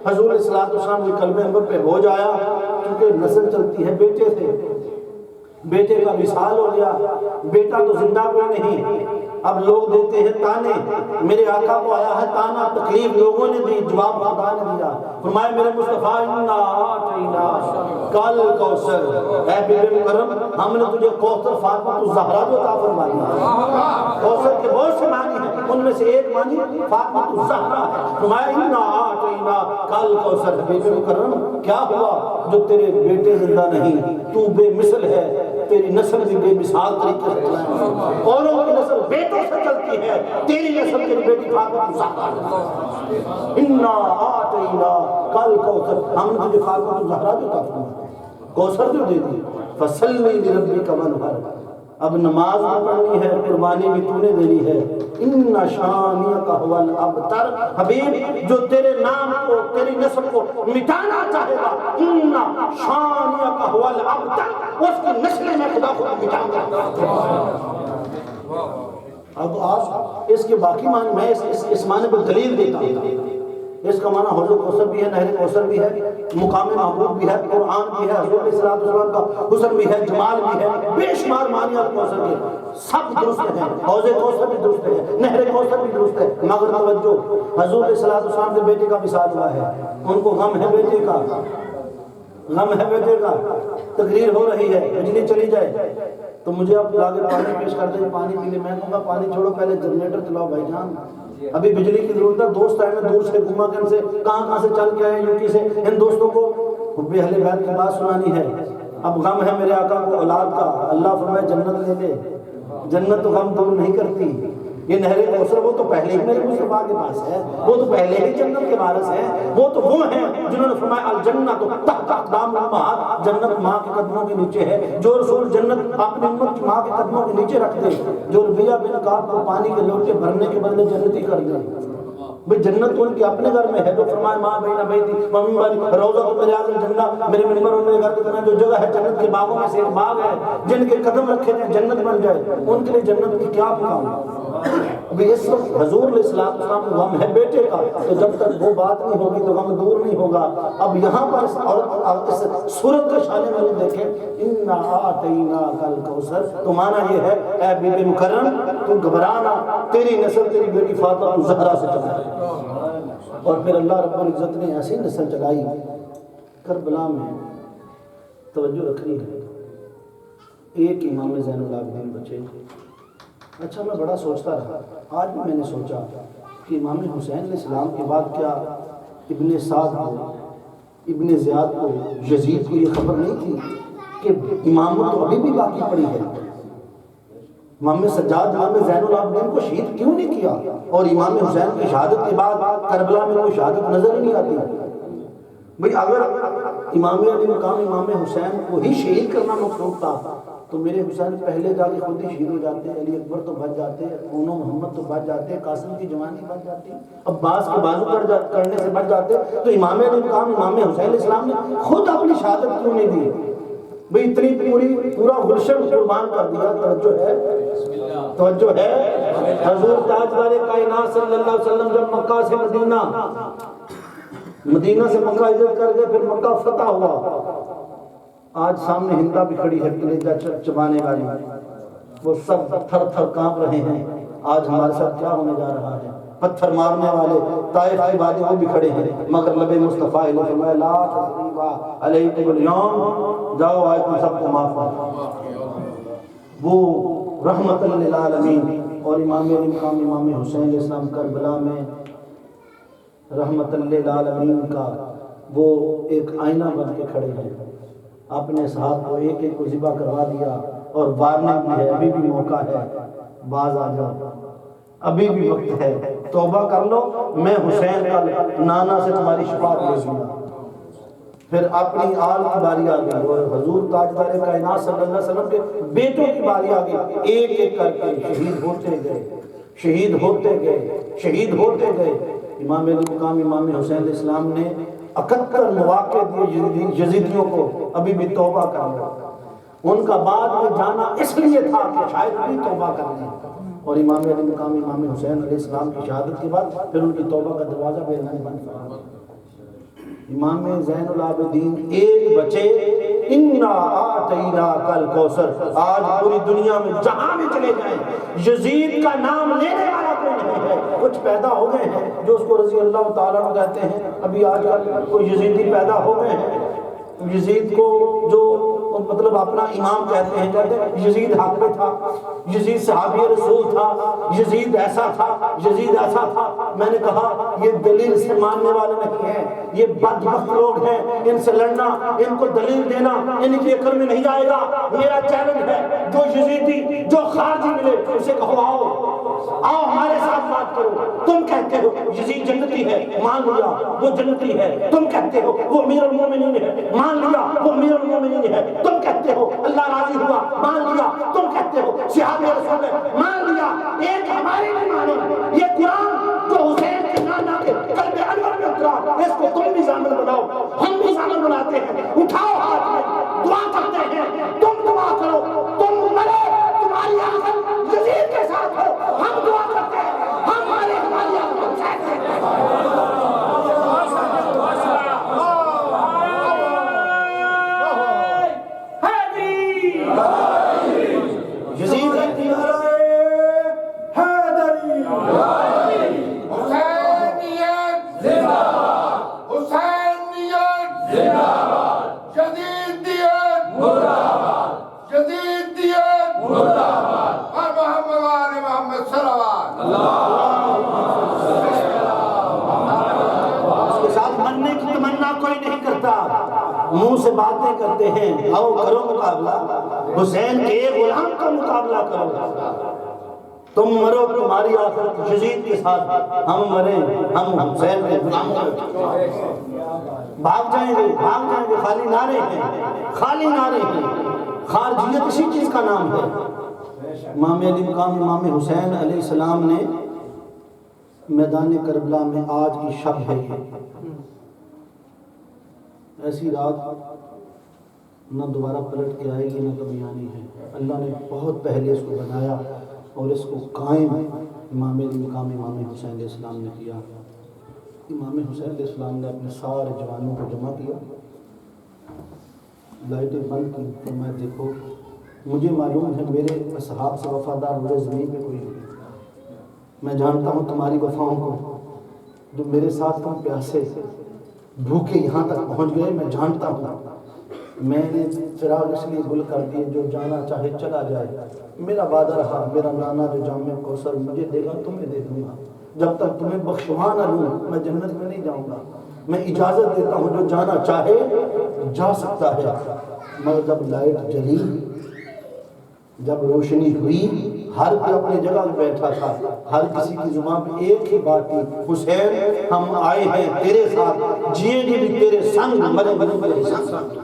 حضور علیہ السلام کے قلب انور پہ بوجھ آیا, کیونکہ نسل چلتی ہے. بیٹے تھے, بیٹے کا وصال ہو گیا, بیٹا تو زندہ کوئی نہیں. اب لوگ دیتے ہیں تانے. میرے آقا کو آیا ہے تانا, تکلیف لوگوں نے دی, جواب خدا نے دیا. فرمایا میرے مصطفیٰ انا اعطیناک کل کوثر, اے بیبی مکرم ہم نے تجھے کوثر فاطمہ الزہرا جو عطا فرما دیا. کوثر کے بہت سے معنی ہیں, ان میں سے ایک معنی فاطمہ الزہرا ہے. فرمایا انا اعطیناک کل کوثر. بیبی مکرم کیا ہوا جو تیرے بیٹے زندہ نہیں, تو بے مثل ہے, تیری نسل بھی بے مثال طریقے سے چلائے. اوروں کی نسل بیٹوں سے چلتی ہے, تیری نسل تیری بیٹی فاطمہ الزہرا. انا اعطینا کل کوثر, ہم نے تجھے فاطمہ الزہرا جو عطا فرمایا, کوثر جو دے دی. فصلی لربک وانحر, اب نماز بھی پڑھنی ہے, قربانی بھی تو نے دینی ہے. ان شانئک هو الابتر, حبیب جو تیرے نام کو تیری نسل کو مٹانا چاہے گا, ان شانئک هو الابتر, اس کی نسل میں خدا خود مٹانا چاہتا ہے. اب آپ اس کے باقی معنی میں اس معنی پر دلیل دیتا ہوں. اس کا معنی حوض کوثر بھی ہے, نہر کوثر بھی ہے, مقام محبوب بھی ہے, قرآن بھی ہے, حضور علیہ السلام کا حسن بھی ہے, جمال بھی ہے, بے شمار معنیات کوثر کے سب درست ہیں. حوض کوثر بھی درست ہے, نہر کوثر بھی درست ہے, مگر توجہ حضور علیہ السلام کے بیٹے کا وصال ہوا ہے, ان کو غم ہے بیٹے کا, غم ہے بیٹے کا. تقریر ہو رہی ہے, بجلی چلی جائے تو مجھے اب لاگے پانی پیش کر دیں, پانی پی لے. میں کہوں گا پانی چھوڑو, پہلے جنریٹر چلاؤ بھائی جان, ابھی بجلی کی ضرورت ہے. دوست آئے میں دور سے گھوما کر سے کہاں سے چل کے آئے یو پی سے, ان دوستوں کو حب اہل بیت کی بات سنانی ہے. اب غم ہے میرے آقا کو اولاد کا, اللہ فرمائے جنت لے لے, جنت تو غم دور نہیں کرتی. یہ نہر کوثر وہ تو پہلے ہی میرے مصطفیٰ کے پاس ہے, وہ تو پہلے ہی جنت کے وارث ہیں. وہ تو وہ ہیں جنہوں نے فرمایا الجنت تحت اقدام الامہات, جنت ماں کے قدموں کے نیچے ہے. جو رسول جنت اپنی امت کی ماں کے قدموں کے نیچے رکھ دے, جو ربیہ بن کعب کو پانی کے لوٹے بھرنے کے بدلے جنتی کر دے, بھئی جنت ان کے اپنے گھر میں ہے. جو فرمایا ماں بین بیتی ومنبری روضہ میرے آگے جنت, میرے منبر اور میرے گھر کے درمیان جو جگہ ہے جنت کے باغوں میں سے ایک باغ ہے, جن کے قدم رکھے جائیں جنت بن جائے, ان کے لیے جنت کی کیا مقام. ابھی اس وقت حضور علیہ السلام کو غم ہے بیٹے کا, تو جب تک وہ بات نہیں ہوگی تو غم دور نہیں ہوگا. اب یہاں پر اس عورت اس صورت کا شان نزول دیکھیں, انا اعطیناک الکوثر, تو معنی یہ ہے اے بی بی مکرم تو گھبرانا, تیری نسل تیری بیٹی فاطمہ الزہرا سے چلائی. اور پھر اللہ رب العزت نے ایسی نسل چلائی. کربلا میں توجہ رکھنی ہے, ایک امام زین العابدین بچے. اچھا میں بڑا سوچتا رہا, آج بھی میں نے سوچا کہ امام حسین علیہ السلام کے بعد کیا ابن سعد کو, ابن زیاد کو, یزید کو یہ خبر نہیں تھی کہ امامت تو ابھی بھی باقی پڑی ہے. امام سجاد امام زین العابدین کو شہید کیوں نہیں کیا؟ اور امام حسین کی شہادت کے بعد کربلا میں کوئی شہادت نظر ہی نہیں آتی۔ بھئی اگر امام علی مقام امام حسین کو ہی شہید کرنا مقصود تھا تو میرے حسین پہلے جا کے خود ہی شہید ہو جاتے، علی اکبر تو بچ جاتے، اونو محمد تو بچ جاتے، قاسم کی جوانی بچ جاتی، عباس کے بازو کرنے سے بچ جاتے، تو امام علی مقام امام حسین علیہ السلام نے خود اپنی شہادت کیوں نہیں دی؟ بھئی اتنی پورا گلشن قربان کر دیا۔ توجہ ہے حضور تاجدار کائنات صلی اللہ علیہ وسلم جب مکہ سے مدینہ سے مکہ ہجرت کر گئے، پھر مکہ فتح ہوا۔ آج سامنے ہندا بھی کھڑی ہے کلیجہ چبانے والی، وہ سب تھر تھر کانپ رہے ہیں۔ آج ہمارے ساتھ کیا ہونے جا رہا ہے؟ پتھر مارنے والے طائف کی باتیں وہ بھی کھڑے ہیں، مگر لب مصطفیٰ علیہ فرمایا لا تثریبا علیکم اليوم، جاؤ آج تم سب کو معاف کر۔ وہ رحمت للعالمین اور امام علی مقام امام حسین علیہ السلام کربلا میں رحمت للعالمین کا وہ ایک آئینہ بن کے کھڑے ہیں۔ اپنے صحاب کو ایک ایک کو ذبح کروا دیا اور وارننگ بھی ہے، ابھی بھی موقع ہے، باز آ جاؤ، ابھی بھی وقت ہے، توبہ کر لو، میں حسین کا نانا سے تمہاری شفاعت لے لوں گا۔ پھر اپنی آل کی باری آ گئی اور حضور تاجدار کائنات صلی اللہ علیہ وسلم کے بیٹوں کی باری آ گئی، ایک ایک کر کے شہید ہوتے گئے، شہید ہوتے گئے، شہید ہوتے گئے۔ امام علی مقام امام حسین علیہ السلام نے 71 مواقع دیے یزیدیوں کو، ابھی بھی توبہ کر لو۔ ان کا بعد میں جانا اس لیے تھا کہ شاید بھی توبہ کر لیں، اور امام علی مقام امام حسین علیہ السلام کی شہادت کے بعد پھر ان کی توبہ کا دروازہ بھی اللہ نے بند کیا۔ امام زین العابدین ایک بچے، انا آتینا کل کوثر، آج پوری دنیا میں جہاں بھی چلے جائیں یزید کا نام لینے والا کوئی نہیں ہے۔ کچھ پیدا ہو گئے ہیں جو اس کو رضی اللہ تعالیٰ عنہ کہتے ہیں، ابھی آج کل کوئی یزیدی پیدا ہو گئے ہیں، یزید کو جو مطلب اپنا امام کہتے ہیں یزید حق میں تھا، یزید صحابی رسول تھا، یزید ایسا تھا، یزید ایسا تھا۔ میں نے کہا یہ دلیل سے ماننے والے نہیں ہیں، یہ بدبخت لوگ ہیں، ان سے لڑنا، ان کو دلیل دینا ان کی عقل میں نہیں آئے گا۔ میرا چیلنج ہے جو یزیدی جو خارجی ملے اسے کہو آؤ ہمارے ساتھ بات کرو۔ تم کہتے ہو یزید جنتی ہے، مان لیا وہ جنتی ہے، تم کہتے ہو وہ امیر المومنین ہے، مان لیا وہ امیر المومنین ہے، تم کہتے ہو اللہ راضی ہوا، مان لیا، تم کہتے ہو صحابہ رسول ہے، مان لیا، ایک ہماری نہیں مانو۔ یہ قرآن جو حسین کے نانا کے قلب انور میں اترا، اس کو تم بھی ضامن بناؤ، ہم بھی ضامن بناتے ہیں، اٹھاؤ ہاتھ میں، دعا کرتے ہیں، تم دعا کرو، تم مرے تمہاری آخر یزید کے ساتھ ہو، ہم دعا کرتے ہیں ہماری آخر حسین سے۔ منہ سے باتیں کرتے ہیں، آؤ کرو مقابلہ، حسین کے غلام کا مقابلہ کرو۔ تم مرو تمہاری آخرت یزید کے ساتھ، ہم مریں ہم حسین کے غلام کریں۔ بھاگ جائیں گے، خالی نعرے ہیں، خالی نعرے ہیں۔ خارجیت اسی چیز کا نام ہے۔ امام علی مقام امام حسین علیہ السلام نے میدان کربلا میں آج کی شب ہے، ایسی رات نہ دوبارہ پلٹ کے آئے گی نہ کبھی آنی ہے۔ اللہ نے بہت پہلے اس کو بنایا اور اس کو قائم امام علی مقام امام حسین علیہ السلام نے کیا۔ امام حسین علیہ السلام نے اپنے سارے جوانوں کو جمع کیا، لائٹیں بند کی، فرمایا دیکھو مجھے معلوم ہے میرے اصحاب سے وفادار مجھے زمین پہ کوئی نہیں، میں جانتا ہوں تمہاری وفاؤں کو، جو میرے ساتھ تم پیاسے بھوکے یہاں تک پہنچ گئے، میں جانتا ہوں۔ میں نے فراغ اس لیے گل کر دیے جو جانا چاہے چلا جائے، میرا وعدہ رہا میرا نانا جو جام کوثر مجھے دے گا تمہیں دے دوں گا، جب تک تمہیں بخشوا نہ لوں میں جنت میں نہیں جاؤں گا۔ میں اجازت دیتا ہوں جو جانا چاہے جا سکتا ہے، مگر جب لائٹ جلی، جب روشنی ہوئی، ہر کوئی اپنی جگہ پہ بیٹھا تھا، ہر کسی کی زبان پہ ایک ہی بات تھی، حسین ہم آئے ہیں تیرے ساتھ، جییں گے بھی تیرے سنگ، مریں گے بھی تیرے سنگ۔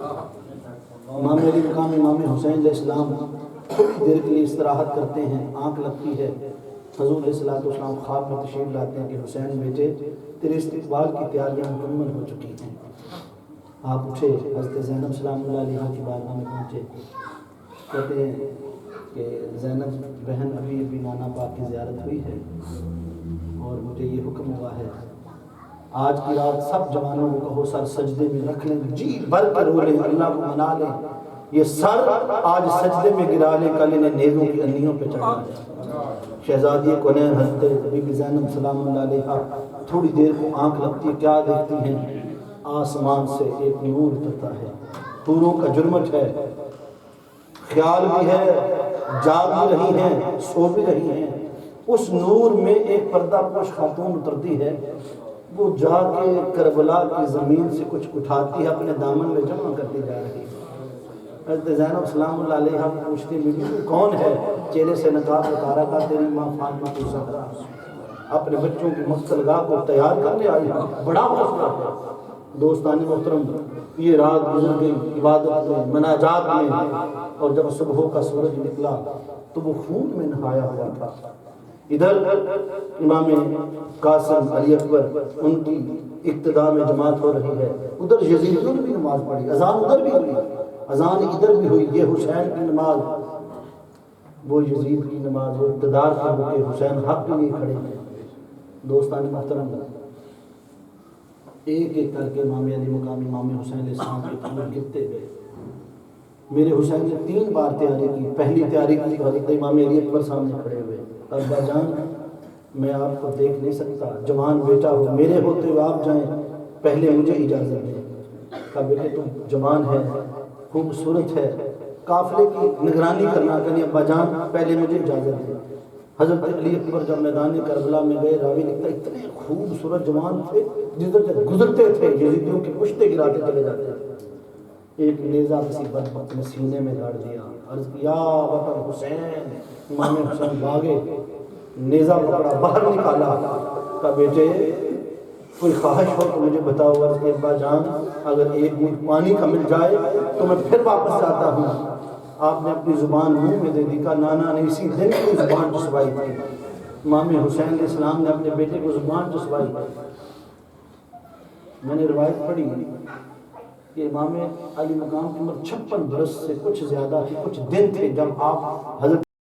امام علی مقام امام حسین علیہ السلام تھوڑی دیر کے لیے استراحت کرتے ہیں، آنکھ لگتی ہے، حضور علیہ السلام خواب میں تشریف لاتے ہیں کہ حسین بیٹے تیرے استقبال کی تیاریاں مکمل ہو چکی ہیں۔ آپ اٹھے، حضرت زینب سلام اللہ علیہ کی بارگاہ میں پہنچے، کہتے ہیں کہ زینب بہن ابھی نانا پاک کی زیارت ہوئی ہے اور مجھے یہ حکم ہوا ہے آج کی رات سب جوانوں کو کہو سر سجدے میں رکھ لیں، جی بھر کے رو لیں، اللہ کو منا لیں، یہ سر آج سجدے میں گرا لیں، کل انہیں نیزوں کی انیوں پہ چڑھا لیں۔ شہزادی کونین حضرت بی بی زینب سلام اللہ علیہ تھوڑی دیر کو آنکھ لگتی ہے، کیا دیکھتی ہیں؟ آسمان سے ایک نور اترتا ہے، حوروں کا جرمٹ ہے، خیال بھی ہے، جاگ بھی رہی ہیں، سو بھی رہی ہیں۔ اس نور میں ایک پردہ پوش خاتون اترتی ہے، وہ جا کے کربلا کی زمین سے کچھ اٹھاتی ہے، اپنے دامن میں جمع کرتی جا رہی ہے۔ حضرت زینب سلام اللہ علیہ پوچھتی بی بی کون ہے؟ چہرے سے نقاب اتارا تھا، تیری ماں فاطمہ الزہرا اپنے بچوں کی مقتلگاہ کو تیار کرنے آئی ہے، بڑا مسئلہ ہے۔ دوستان محترم، یہ رات گزر گئی عبادت میں، مناجات میں، اور جب صبح کا سورج نکلا تو وہ خون میں نہایا ہوا تھا۔ ادھر امام قاسم علی اکبر ان کی اقتداء میں جماعت ہو رہی ہے، ادھر یزیدیوں نے بھی نماز پڑھی، اذان ادھر بھی ہوئی، اذان ادھر بھی ہوئی، یہ حسین کی نماز، وہ یزید کی نماز، وہ اقتدار سے ہو کے حسین حق کے لیے کھڑے ہیں۔ دوستان محترم، ایک ایک کر کے امام علی مقام امام حسین علیہ السلام کے پھول گرتے گئے۔ میرے حسین نے 3 بار تیاری کی، پہلی تیاری کی تو حضرت امام علی اکبر سامنے کھڑے ہوئے، ابا جان میں آپ کو دیکھ نہیں سکتا، جوان بیٹا ہو، میرے ہوتے ہوئے آپ جائیں، پہلے مجھے اجازت دیں۔ کہا بیٹے تم جوان ہے، خوبصورت ہے، قافلے کی نگرانی کرنا، کہ ابا جان پہلے مجھے اجازت دیں۔ حضرت علی اکبر جب میدان کربلا میں گئے، راوی لکھتا اتنے خوبصورت جوان تھے، جدھر سے گزرتے تھے یزیدیوں کے پشتے گراتے چلے جاتے تھے۔ ایک نیزہ کسی بدبخت نے سینے میں گاڑ دیا، عرض کیا بطر حسین، امام حسین بھاگے، نیزہ پکڑا، باہر نکالا، کہا بیٹے کوئی خواہش ہو تو مجھے بتاؤ۔ عرض کہ ابا جان اگر ایک گھونٹ پانی کا مل جائے تو میں پھر واپس جاتا ہوں۔ آپ نے اپنی زبان منہ میں دے دی، کہا نانا نے اسی دن کی زبان چسوائی تھی۔ امام حسین علیہ السلام نے اپنے بیٹے کو زبان چسوائی۔ میں نے روایت پڑھی کہ امام علی مقام کی عمر 56 برس سے کچھ زیادہ تھی، کچھ دن تھے جب آپ حضرت